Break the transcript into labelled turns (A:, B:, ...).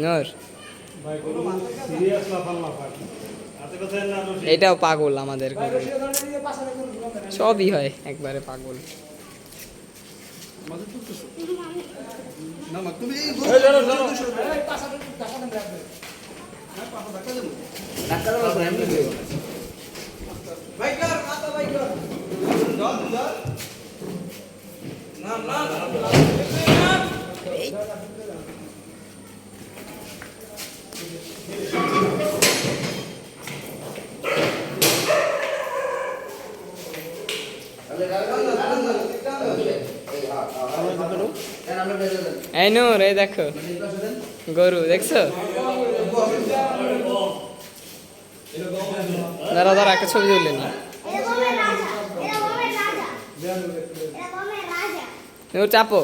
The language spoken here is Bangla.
A: নূর এটাও পাগল আমাদের গরু। সবই হয় একবারে পাগল। এই নূর, এই দেখো গরু দেখছো? দাঁড়া দাঁড়া, একটা ছবি তুলে নি। নূর চাপো।